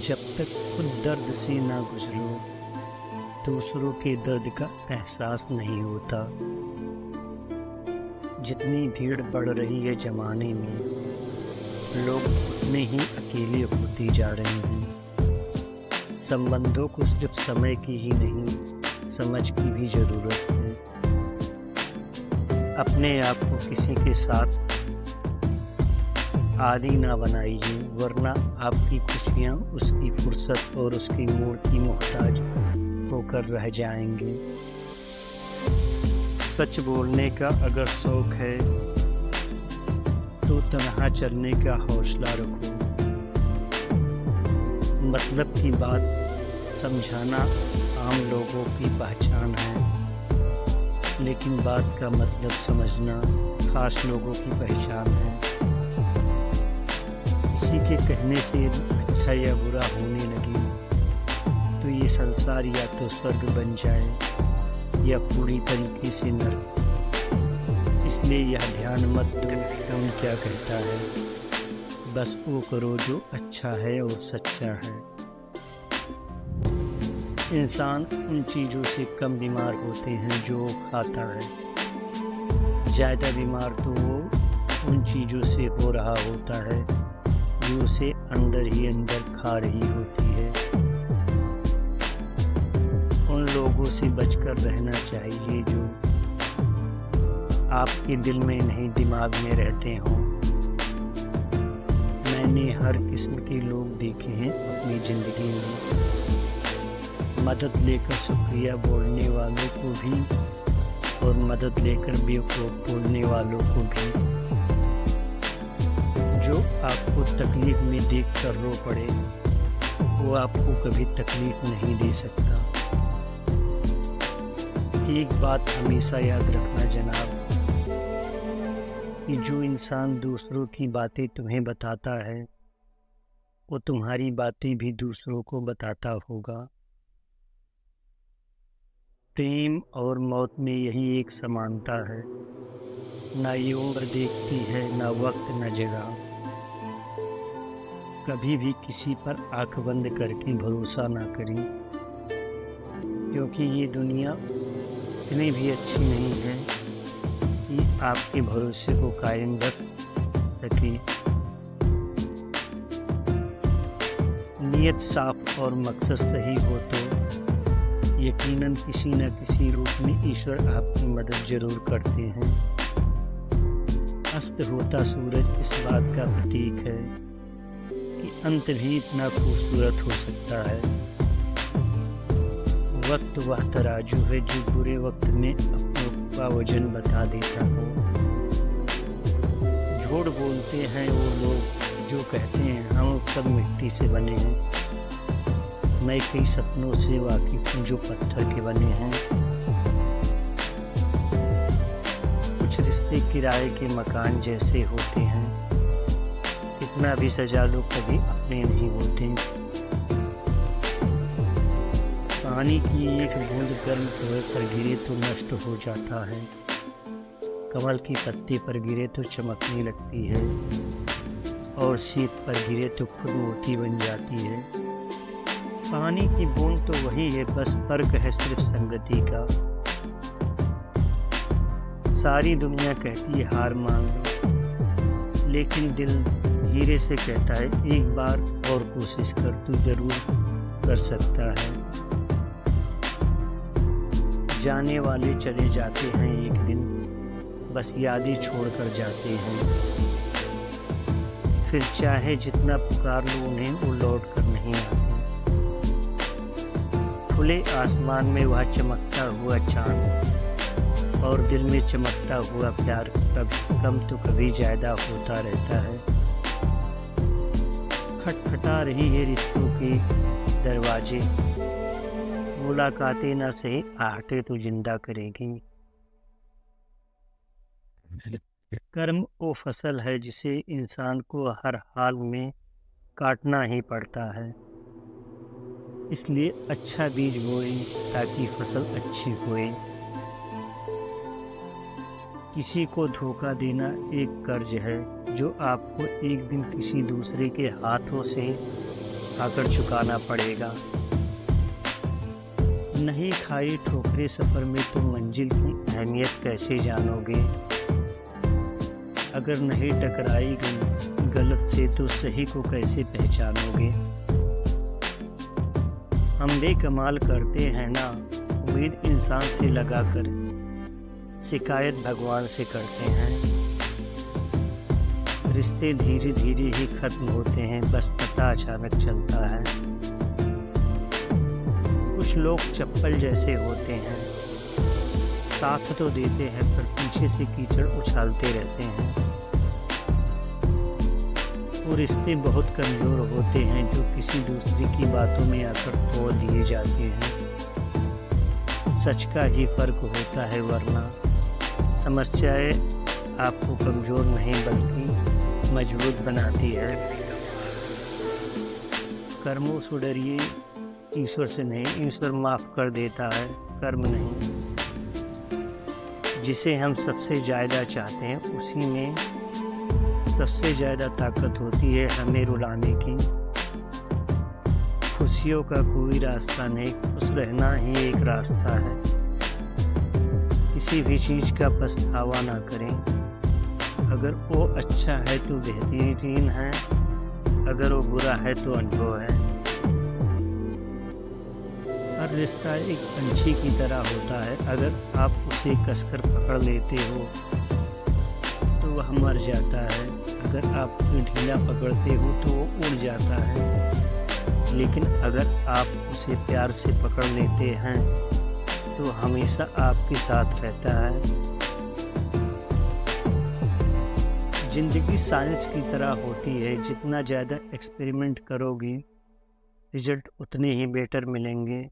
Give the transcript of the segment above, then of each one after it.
जब तक खुद दर्द से ना गुजरो, दूसरों के दर्द का एहसास नहीं होता। जितनी भीड़ बढ़ रही है ज़माने में, लोग उतने ही अकेले होते जा रहे हैं। संबंधों को सिर्फ समय की ही नहीं, समझ की भी ज़रूरत है। अपने आप को किसी के साथ आदी ना बनाइए, वरना आपकी खुशियाँ उसकी फुर्सत और उसकी मूड की मोहताज होकर रह जाएंगे। सच बोलने का अगर शौक है तो तन्हा चलने का हौसला रखो। मतलब की बात समझाना आम लोगों की पहचान है, लेकिन बात का मतलब समझना खास लोगों की पहचान है। किसी के कहने से अच्छा या बुरा होने लगे तो ये संसार या तो स्वर्ग बन जाए या पूरी तरीके से नर्क। इसलिए यह ध्यान मत दो कौन क्या कहता है, बस वो करो जो अच्छा है और सच्चा है। इंसान उन चीज़ों से कम बीमार होते हैं जो वो खाता है, ज़्यादा बीमार तो वो उन चीज़ों से हो रहा होता है जो उसे अंदर ही अंदर खा रही होती है। उन लोगों से बचकर रहना चाहिए जो आपके दिल में नहीं दिमाग में रहते हों। मैंने हर किस्म के लोग देखे हैं अपनी ज़िंदगी में, मदद लेकर शुक्रिया बोलने वालों को भी और मदद लेकर बेवकूफ़ बोलने वालों को भी। जो आपको तकलीफ़ में देख कर रो पड़े वो आपको कभी तकलीफ़ नहीं दे सकता। एक बात हमेशा याद रखना जनाब, कि जो इंसान दूसरों की बातें तुम्हें बताता है वो तुम्हारी बातें भी दूसरों को बताता होगा। प्रेम और मौत में यही एक समानता है, ना ये उम्र देखती है ना वक्त न जगह। कभी भी किसी पर आंख बंद करके भरोसा ना करें, क्योंकि ये दुनिया इतनी भी अच्छी नहीं है कि आपके भरोसे को कायम रख सके। नीयत साफ और मकसद सही हो तो यकीनन किसी न किसी रूप में ईश्वर आपकी मदद जरूर करते हैं। अस्त होता सूरज इस बात का प्रतीक है कि अंत भी इतना खूबसूरत हो सकता है। वक्त वह तराजू है जो बुरे वक्त में अपनों का वजन बता देता हो। झूठ बोलते हैं वो लोग जो कहते हैं हम सब मिट्टी से बने हैं। मैं कई सपनों से वाकिफ हूँ जो पत्थर के बने हैं। कुछ रिश्ते किराए के मकान जैसे होते हैं, कितना भी सजा लो कभी अपने नहीं होते। पानी की एक बूंद गर्म कुएं पर गिरे तो नष्ट हो जाता है, कमल की पत्ती पर गिरे तो चमकने लगती है, और शीत पर गिरे तो खुद मोती बन जाती है। पानी की बूंद तो वही है, बस फर्क है सिर्फ संगति का। सारी दुनिया कहती है हार मान लो, लेकिन दिल धीरे से कहता है एक बार और कोशिश कर, तू जरूर कर सकता है। जाने वाले चले जाते हैं एक दिन, बस यादें छोड़ कर जाते हैं। फिर चाहे जितना पुकार लो उन्हें वो लौट कर नहीं आते। खुले आसमान में वह चमकता हुआ चांद और दिल में चमकता हुआ प्यार कभी कम तो कभी ज़्यादा होता रहता है। खटखटा रही है रिश्तों के दरवाजे, मुलाकातें ना सही आहटें तो जिंदा करेगी। कर्म वो फसल है जिसे इंसान को हर हाल में काटना ही पड़ता है। इसलिए अच्छा बीज बोएं ताकि फसल अच्छी होए। किसी को धोखा देना एक कर्ज है जो आपको एक दिन किसी दूसरे के हाथों से खाकर चुकाना पड़ेगा। नहीं खाई ठोकरे सफ़र में तुम मंजिल की अहमियत कैसे जानोगे। अगर नहीं टकराई गलत से तो सही को कैसे पहचानोगे। हम बेकमाल करते हैं ना उम्मीद इंसान से लगा कर, शिकायत भगवान से करते हैं। रिश्ते धीरे धीरे ही खत्म होते हैं, बस पता अचानक चलता है। कुछ लोग चप्पल जैसे होते हैं, साथ तो देते हैं पर पीछे से कीचड़ उछालते रहते हैं। वो रिश्ते बहुत कमज़ोर होते हैं जो किसी दूसरे की बातों में आकर तोड़ दिए जाते हैं। सच का ही फर्क होता है, वरना समस्याएं आपको कमज़ोर नहीं बल्कि मजबूत बनाती है। कर्मों से डरिए, ईश्वर से नहीं। ईश्वर माफ़ कर देता है, कर्म नहीं। जिसे हम सबसे ज़्यादा चाहते हैं उसी में सबसे ज़्यादा ताकत होती है हमें रुलाने की। खुशियों का कोई रास्ता नहीं, खुश रहना ही एक रास्ता है। किसी भी चीज़ का पछतावा ना करें। अगर वो अच्छा है तो बेहतरीन है, अगर वो बुरा है तो अनुभव है। हर रिश्ता एक पंछी की तरह होता है, अगर आप उसे कसकर पकड़ लेते हो तो वह मर जाता है। अगर आप उसे ढीला पकड़ते हो तो वो उड़ जाता है, लेकिन अगर आप उसे प्यार से पकड़ लेते हैं तो हमेशा आपके साथ रहता है। ज़िंदगी साइंस की तरह होती है, जितना ज़्यादा एक्सपेरिमेंट करोगे रिजल्ट उतने ही बेटर मिलेंगे।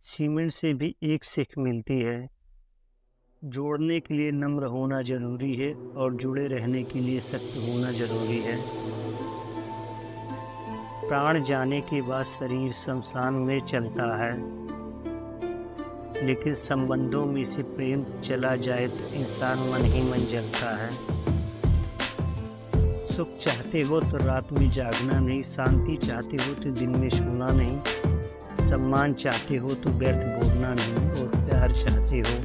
सीमेंट से भी एक सीख मिलती है, जोड़ने के लिए नम्र होना ज़रूरी है और जुड़े रहने के लिए सख्त होना ज़रूरी है। प्राण जाने के बाद शरीर शमशान में चलता है, लेकिन संबंधों में से प्रेम चला जाए तो इंसान मन ही मन जलता है। सुख चाहते हो तो रात में जागना नहीं, शांति चाहते हो तो दिन में सोना नहीं, सम्मान चाहते हो तो व्यर्थ बोलना नहीं, और प्यार चाहते हो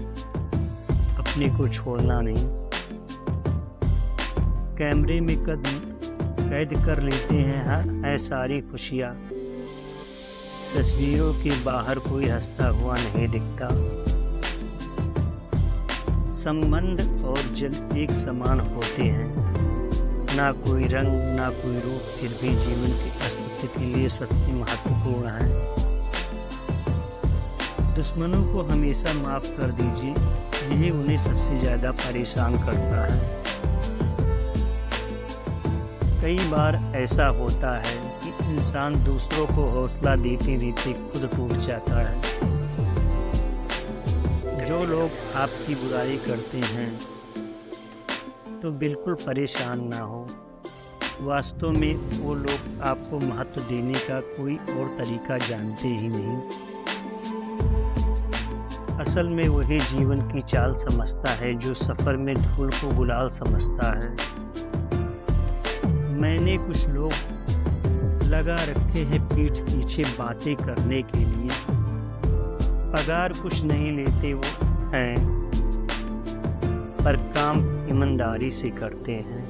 अपने को छोड़ना नहीं। कैमरे में कैद कर लेते हैं सारी खुशियाँ, तस्वीरों के बाहर कोई हंसता हुआ नहीं दिखता। संबंध और जल एक समान होते हैं, ना कोई रंग ना कोई रूप, फिर भी जीवन के अस्तित्व के लिए सबसे महत्वपूर्ण है। दुश्मनों को हमेशा माफ़ कर दीजिए, यही उन्हें सबसे ज़्यादा परेशान करता है। कई बार ऐसा होता है कि इंसान दूसरों को हौसला देते देते खुद टूट जाता है। जो लोग आपकी बुराई करते हैं तो बिल्कुल परेशान ना हो, वास्तव में वो लोग आपको महत्व देने का कोई और तरीका जानते ही नहीं। असल में वही जीवन की चाल समझता है जो सफ़र में धूल को गुलाल समझता है। मैंने कुछ लोग लगा रखे हैं पीठ पीछे बातें करने के लिए, पगार कुछ नहीं लेते वो हैं, पर काम ईमानदारी से करते हैं।